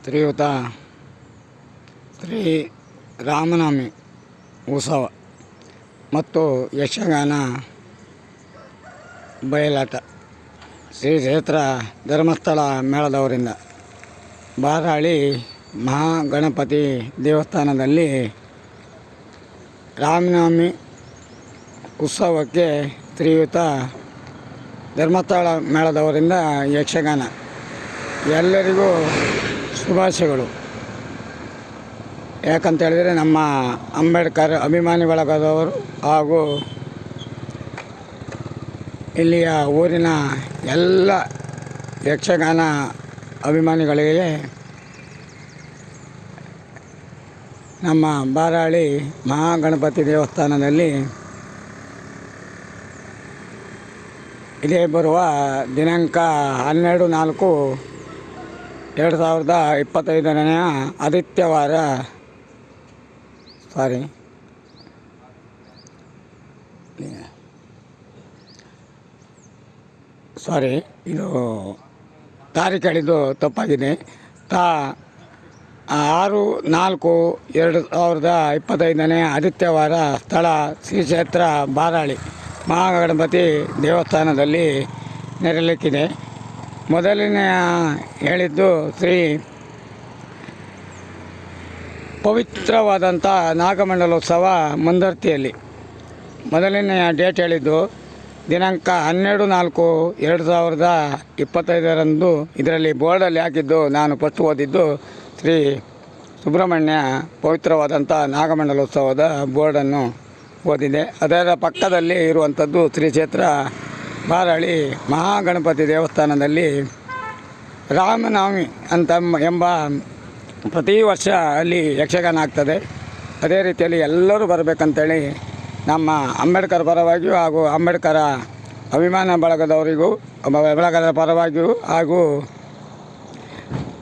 ಶ್ರೀಯುತ ಶ್ರೀ ರಾಮನವಮಿ ಉತ್ಸವ ಮತ್ತು ಯಕ್ಷಗಾನ ಬಯಲಾಟ ಶ್ರೀ ಕ್ಷೇತ್ರ ಧರ್ಮಸ್ಥಳ ಮೇಳದವರಿಂದ ಬಾರಾಳಿ ಮಹಾಗಣಪತಿ ದೇವಸ್ಥಾನದಲ್ಲಿ ರಾಮನವಮಿ ಉತ್ಸವಕ್ಕೆ ಶ್ರೀಯುತ ಧರ್ಮಸ್ಥಳ ಮೇಳದವರಿಂದ ಯಕ್ಷಗಾನ ಎಲ್ಲರಿಗೂ ಶುಭಾಶಯಗಳು. ಯಾಕಂತ ಹೇಳಿದರೆ ನಮ್ಮ ಅಂಬೇಡ್ಕರ್ ಅಭಿಮಾನಿ ಬಳಗದವರು ಹಾಗೂ ಇಲ್ಲಿಯ ಊರಿನ ಎಲ್ಲ ಯಕ್ಷಗಾನ ಅಭಿಮಾನಿಗಳಿಗೆ ನಮ್ಮ ಬಾರಾಳಿ ಮಹಾಗಣಪತಿ ದೇವಸ್ಥಾನದಲ್ಲಿ ಇದೇ ಬರುವ ದಿನಾಂಕ 12/4/2025 ಆದಿತ್ಯವಾರ ಇದು ತಾರೀಖು ಹೇಳಿದ್ದು ತಪ್ಪಾಗಿದೆ. 6/4/2025 ಆದಿತ್ಯವಾರ ಸ್ಥಳ ಶ್ರೀ ಕ್ಷೇತ್ರ ಬಾರಾಳಿ ಮಹಾಗಣಪತಿ ದೇವಸ್ಥಾನದಲ್ಲಿ ನೆರವೇರಲಿಕ್ಕಿದೆ. ಮೊದಲನೆಯ ಹೇಳಿದ್ದು ಶ್ರೀ ಪವಿತ್ರವಾದಂಥ ನಾಗಮಂಡಲೋತ್ಸವ ಮುಂದರ್ತಿಯಲ್ಲಿ ಮೊದಲನೆಯ ಡೇಟ್ ಹೇಳಿದ್ದು ದಿನಾಂಕ 12/4/2025 ಇದರಲ್ಲಿ ಬೋರ್ಡಲ್ಲಿ ಹಾಕಿದ್ದು ನಾನು ಫಸ್ಟ್ ಓದಿದ್ದು ಶ್ರೀ ಸುಬ್ರಹ್ಮಣ್ಯ ಪವಿತ್ರವಾದಂಥ ನಾಗಮಂಡಲೋತ್ಸವದ ಬೋರ್ಡನ್ನು ಓದಿದೆ. ಅದರ ಪಕ್ಕದಲ್ಲಿ ಇರುವಂಥದ್ದು ಶ್ರೀ ಕ್ಷೇತ್ರ ಬಾರಾಳಿ ಮಹಾಗಣಪತಿ ದೇವಸ್ಥಾನದಲ್ಲಿ ರಾಮನವಮಿ ಎಂಬ ಪ್ರತಿ ವರ್ಷ ಅಲ್ಲಿ ಯಕ್ಷಗಾನ ಆಗ್ತದೆ. ಅದೇ ರೀತಿಯಲ್ಲಿ ಎಲ್ಲರೂ ಬರಬೇಕಂತೇಳಿ ನಮ್ಮ ಅಂಬೇಡ್ಕರ್ ಪರವಾಗಿಯೂ ಹಾಗೂ ಅಂಬೇಡ್ಕರ ಅಭಿಮಾನ ಬಳಗದ ಪರವಾಗಿಯೂ ಹಾಗೂ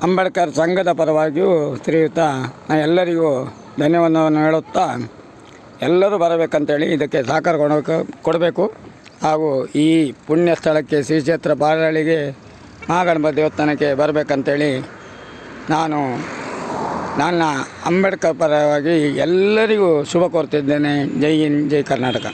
ಅಂಬೇಡ್ಕರ್ ಸಂಘದ ಪರವಾಗಿಯೂ ಶ್ರೀಯುತ ಎಲ್ಲರಿಗೂ ಧನ್ಯವಾದವನ್ನು ಹೇಳುತ್ತಾ ಎಲ್ಲರೂ ಬರಬೇಕಂತೇಳಿ ಇದಕ್ಕೆ ಸಹಕಾರ ಕೊಡಬೇಕು. ಹಾಗೂ ಈ ಪುಣ್ಯ ಸ್ಥಳಕ್ಕೆ ಶ್ರೀ ಕ್ಷೇತ್ರ ಬಾರಾಳಿಗೆ ಮಹಾಗಣಪತಿ ದೇವಸ್ಥಾನಕ್ಕೆ ಬರಬೇಕಂತೇಳಿ ನಾನು ನನ್ನ ಅಂಬೇಡ್ಕರ್ ಪರವಾಗಿ ಎಲ್ಲರಿಗೂ ಶುಭ ಕೋರ್ತಿದ್ದೇನೆ. ಜೈ ಹಿಂದ್, ಜೈ ಕರ್ನಾಟಕ.